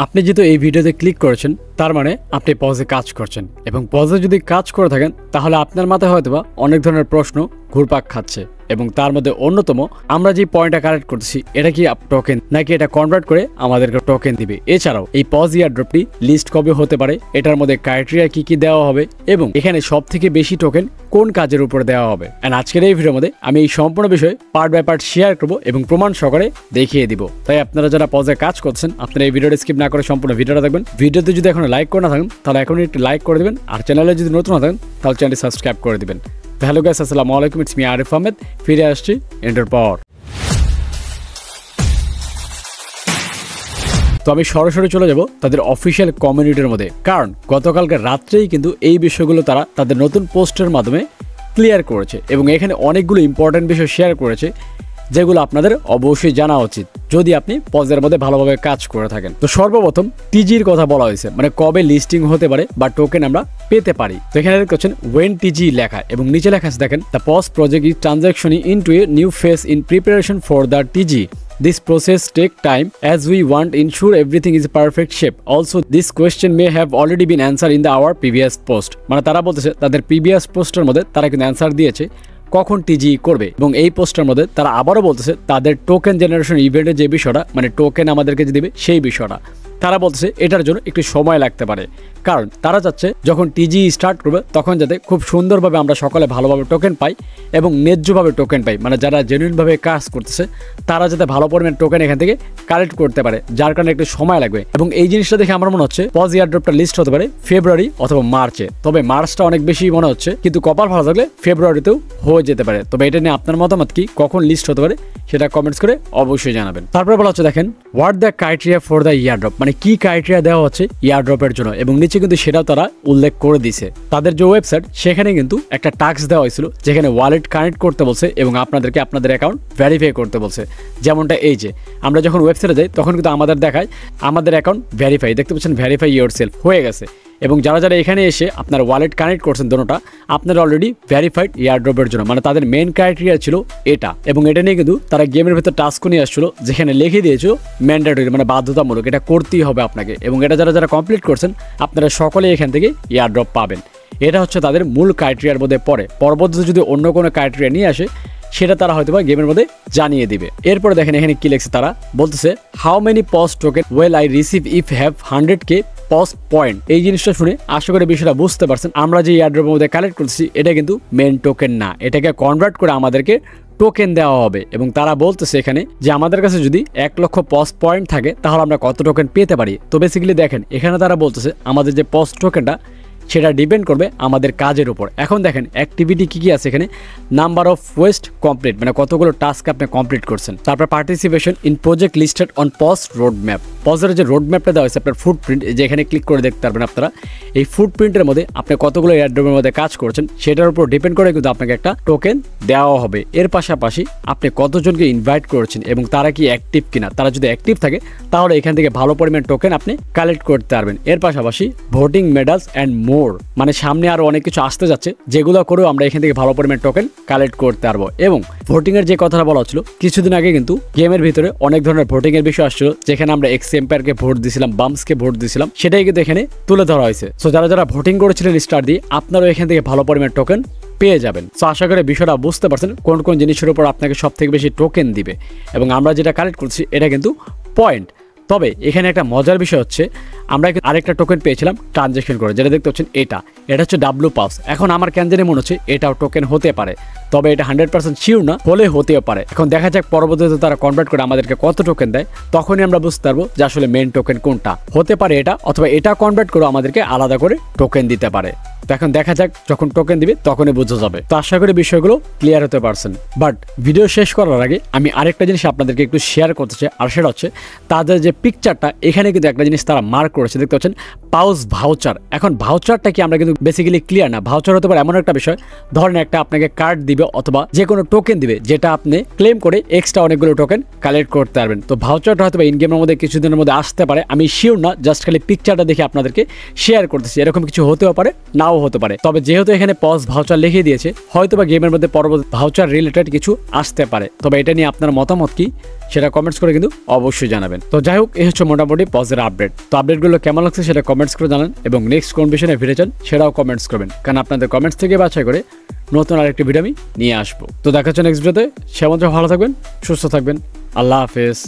আপনি যেহেতু এই ভিডিওতে ক্লিক করেছেন তার মানে আপনি পজে কাজ করছেন এবং পজে যদি কাজ করে থাকেন তাহলে আপনার মাথায় হয়তোবা অনেক ধরনের প্রশ্ন ঘুরপাক খাচ্ছে এবং তার মধ্যে অন্যতম আমরা যে পয়েন্টটা কালেক্ট করতেছি এটা কি টোকেন নাকি এটা কনভার্ট করে আমাদেরকে টোকেন দিবে। এছাড়াও এই পজ ইয়ারড্রপটি লিস্ট কবে হতে পারে, এটার মধ্যে ক্রাইটেরিয়া কি কি দেওয়া হবে এবং এখানে সবথেকে বেশি টোকেন কোন কাজের উপর দেওয়া হবে। এন্ড আজকের এই ভিডিওর মধ্যে আমি এই সম্পূর্ণ বিষয় পার্ট বাই পার্ট শেয়ার করব এবং প্রমাণ সহকারে দেখিয়ে দিব। তাই আপনারা যারা পজে কাজ করছেন আপনারা এই ভিডিওটা স্কিপ না করে সম্পূর্ণ ভিডিওটা দেখবেন। ভিডিওতে যদি এখন লাইক করে না থাকেন তাহলে এখনই একটু লাইক করে দিবেন, আর চ্যানেলে যদি নতুন না থাকেন তাহলে চ্যানেলটি সাবস্ক্রাইব করে দিবেন। হ্যালো গাইস, আসসালামু আলাইকুম, ইটস মি আরিফ আহমেদ, ফিরে আসছি এন্টার পাওয়ার। তো আমি সরাসরি চলে যাব তাদের অফিসিয়াল কমিউনিটির মধ্যে, কারণ গতকালকে রাত্রেই কিন্তু এই বিষয়গুলো তারা তাদের নতুন পোস্টের মাধ্যমে ক্লিয়ার করেছে এবং এখানে অনেকগুলো ইম্পর্টেন্ট বিষয় শেয়ার করেছে যেগুলো আপনাদের অবশ্যই জানা উচিত যদি আপনি পজের মধ্যে ভালোভাবে কাজ করে থাকেন। তো সর্বপ্রথম টিজির কথা বলা হয়েছে, মানে কবে লিস্টিং হতে পারে বা টোকেন আমরা পেতে পারি। তো এখানে দেখছেন ওয়েন টিজি লেখা এবং নিচে লেখা আছে দেখেন, the pause project is transitioning into a new phase in preparation for the TG. This process take time as we want to ensure everything is perfect shape. Also, this question may have already been answered in our previous post. মানে তারা বলতেছে তাদের previous পোস্টের মধ্যে তারা কিন্তু answer দিয়েছে কখন টিজি করবে এবং এই পোস্টের মধ্যে তারা আবারও বলতেছে তাদের টোকেন জেনারেশন ইভেন্টের যে বিষয়টা, মানে টোকেন আমাদেরকে যে দিবে সেই বিষয়টা, তারা বলতেছে এটার জন্য একটু সময় লাগতে পারে, কারণ তারা চাচ্ছে যখন টিজি স্টার্ট করবে তখন যাতে খুব সুন্দরভাবে আমরা সকলে ভালোভাবে টোকেন পাই এবং ন্যায্যভাবে টোকেন পাই, মানে যারা জেনুইনভাবে কাজ করতেছে তারা যাতে ভালো পরিমাণ টোকেন এখান থেকে কালেক্ট করতে পারে, যার কারণে একটু সময় লাগবে। এবং এই জিনিসটা দেখে আমার মনে হচ্ছে পজ ইয়ারড্রপটা লিস্ট হতে পারে ফেব্রুয়ারি অথবা মার্চে, তবে মার্চটা অনেক বেশি মনে হচ্ছে, কিন্তু কপাল ভালো থাকলে ফেব্রুয়ারিতেও হয়ে যেতে পারে। তবে এটা নিয়ে আপনার মতামত কি, কখন লিস্ট হতে পারে সেটা কমেন্টস করে অবশ্যই জানাবেন। তারপরে বলা হচ্ছে দেখেন, what the criteria for the airdrop, মানে কি ক্রাইটেরিয়া দেওয়া হচ্ছে ইয়ারড্রপের জন্য এবং নিচে কিন্তু সেটাও তারা উল্লেখ করে দিয়েছে। তাদের যে ওয়েবসাইট সেখানে কিন্তু একটা টাস্ক দেওয়া হয়েছিল যেখানে ওয়ালেট কানেক্ট করতে বলছে এবং আপনাদেরকে আপনাদের অ্যাকাউন্ট ভেরিফাই করতে বলছে। যেমনটা এই যে আমরা যখন ওয়েবসাইটে যাই তখন কিন্তু আমাদের দেখায় আমাদের অ্যাকাউন্ট ভেরিফাই, দেখতে পাচ্ছেন ভেরিফাই ইয়োরসেলফ হয়ে গেছে এবং যারা যারা এখানে এসে আপনার ওয়ালেট কানেক্ট করছেন দোনোটা আপনারা অলরেডি ভেরিফাইড ইয়ারড্রপের জন্য, মানে তাদের মেন ক্রাইটেরিয়া ছিল এটা। এবং এটা নিয়ে কিন্তু তারা গেমের ভেতর টাস্কও নিয়ে আসছিল যেখানে লিখে দিয়েছিল ম্যান্ডেটরি, মানে বাধ্যতামূলক, এটা করতেই হবে আপনাকে এবং এটা যারা যারা কমপ্লিট করছেন আপনারা সকলে এখান থেকে ইয়ারড্রপ পাবেন। এটা হচ্ছে তাদের মূল ক্রাইটেরিয়ার মধ্যে পড়ে। পরবর্তীতে যদি অন্য কোনো ক্রাইটেরিয়া নিয়ে আসে সেটা তারা হয়তো বা গেমের মধ্যে জানিয়ে দিবে। এরপরে দেখেন এখানে কি লেখছে, তারা বলতেছে how many paws token will I receive if have 100K paws point. এই জিনিসটা শুনে আশা করি বিষয়টা বুঝতে পারছেন, আমরা যে ইয়ারড্রপের মধ্যে কালেক্ট করছি এটা কিন্তু মেন টোকেন না, এটাকে কনভার্ট করে আমাদেরকে টোকেন দেওয়া হবে এবং তারা বলতেছে এখানে যে আমাদের কাছে যদি 1 লক্ষ পজ পয়েন্ট থাকে তাহলে আমরা কত টোকেন পেতে পারি। তো বেসিক্যালি দেখেন এখানে তারা বলতেছে আমাদের যে পজ টোকেনটা সেটা ডিপেন্ড করবে আমাদের কাজের উপর। এখন দেখেন অ্যাক্টিভিটি কি কি আছে এখানে, নাম্বার অফ ওয়েস্ট কমপ্লিট, মানে কতগুলো টাস্ক আপনি কমপ্লিট করছেন, তারপর participation in project listed on pause road map. পজের যে রোড ম্যাপটা দেওয়া হয়েছে আপনার ফুটপ্রিন্ট, যে এখানে ক্লিক করে দেখতে পারবেন আপনারা এই ফুটপ্রিন্টের মধ্যে আপনি কতগুলো এয়ারড্রপের মধ্যে কাজ করছেন সেটার উপর ডিপেন্ড করে কিন্তু আপনাকে একটা টোকেন দেওয়া হবে। এর পাশাপাশি আপনি কতজনকে ইনভাইট করেছেন এবং তারা কি অ্যাক্টিভ কিনা, তারা যদি অ্যাক্টিভ থাকে তাহলে এখান থেকে ভালো পরিমাণ টোকেন আপনি কালেক্ট করতে পারবেন। এর পাশাপাশি ভোটিং মেডালস অ্যান্ড মোর, মানে সামনে আরো অনেক কিছু আসতে যাচ্ছে যেগুলো করেও আমরা এখান থেকে ভালো পরিমাণ টোকেন কালেক্ট করতে পারবো। এবং ভোটিং এর যে কথাটা বলা হচ্ছিল কিছুদিন আগে কিন্তু গেমের ভিতরে অনেক ধরনের ভোটিং এর বিষয় আসছিল যেখানে আমরা এক্স এম্পায়ারকে ভোট দিয়েছিলাম, বাম্পসকে ভোট দিয়েছিলাম, সেটাই কিন্তু এখানে তুলে ধরা হয়েছে। সো যারা যারা ভোটিং করেছিলেন স্টার দিয়ে আপনারাও এখান থেকে ভালো পরিমাণ টোকেন পেয়ে যাবেন। সো আশা করি বিষয়টা বুঝতে পারছেন কোন কোন জিনিসের উপর আপনাকে সব থেকে বেশি টোকেন দিবে এবং আমরা যেটা কালেক্ট করছি এটা কিন্তু পয়েন্ট। তবে এখানে একটা মজার বিষয় হচ্ছে আমরা আরেকটা টোকেন পেয়েছিলাম ট্রানজ্যাকশন করে, যেটা দেখতে পাচ্ছেন এটা হচ্ছে ডাব্লু পাস। এখন আমার কেন জানি মনে হচ্ছে এটাও টোকেন হতে পারে, তবে এটা 100% শিওর না, হলে হতেও পারে। এখন দেখা যাক পরবর্তীতে তারা কনভার্ট করে আমাদেরকে কত টোকেন দেয়, তখনই আমরা বুঝতে পারবো যে আসলে মেন টোকেন কোনটা হতে পারে, এটা অথবা এটা কনভার্ট করে আমাদেরকে আলাদা করে টোকেন দিতে পারে। তো এখন দেখা যাক যখন টোকেন দিবে তখনই বোঝা যাবে। তো আশা করি বিষয়গুলো ক্লিয়ার হতে পারছেন। বাট ভিডিও শেষ করার আগে আমি আরেকটা জিনিস আপনাদেরকে একটু শেয়ার করতে চাই, আর সেটা হচ্ছে তাদের যে পিকচারটা এখানে কিন্তু একটা জিনিস তারা মার্ক করেছে, দেখতে পাচ্ছেন পাউজ ভাউচার। এখন ভাউচারটা কি আমরা কিন্তু বেসিক্যালি ক্লিয়ার না। ভাউচার হতে পারে এমন একটা বিষয়, ধরেন একটা আপনাকে কার্ড দিবে অথবা যে কোনো টোকেন দিবে যেটা আপনি ক্লেম করে এক্সট্রা অনেকগুলো টোকেন কালেক্ট করতে পারবেন। তো ভাউচারটা হয়তো ইন গেমের মধ্যে কিছুদিনের মধ্যে আসতে পারে, আমি শিওর না, জাস্ট খালি পিকচারটা দেখে আপনাদেরকে শেয়ার করতেছি। এরকম কিছু হতেও পারে নাও হতে পারে, তবে যেহেতু এখানে পজ ভাউচার লিখে দিয়েছে হয়তো বা গেমের মধ্যে পরবর্তী ভাউচার রিলেটেড কিছু আসতে পারে। তবে এটা নিয়ে আপনার মতামত কি সেটা কমেন্টস করে কিন্তু অবশ্যই জানাবেন। তো যাই হোক, এই হচ্ছে মোটামুটি পজের আপডেট। তো আপডেটগুলো কেমন লাগছে সেটা কমেন্টস করে জানান, এবং নেক্সট কোন বিষয়ে ভিডিও চান সেটাও কমেন্টস করবেন, কারণ আপনাদের কমেন্টস থেকে বাছাই করে নতুন আরেকটি ভিডিও আমি নিয়ে আসবো। তো দেখা হচ্ছে নেক্সট ভিডিওতে। সে মধ্যে ভালো থাকবেন, সুস্থ থাকবেন। আল্লাহ হাফেজ।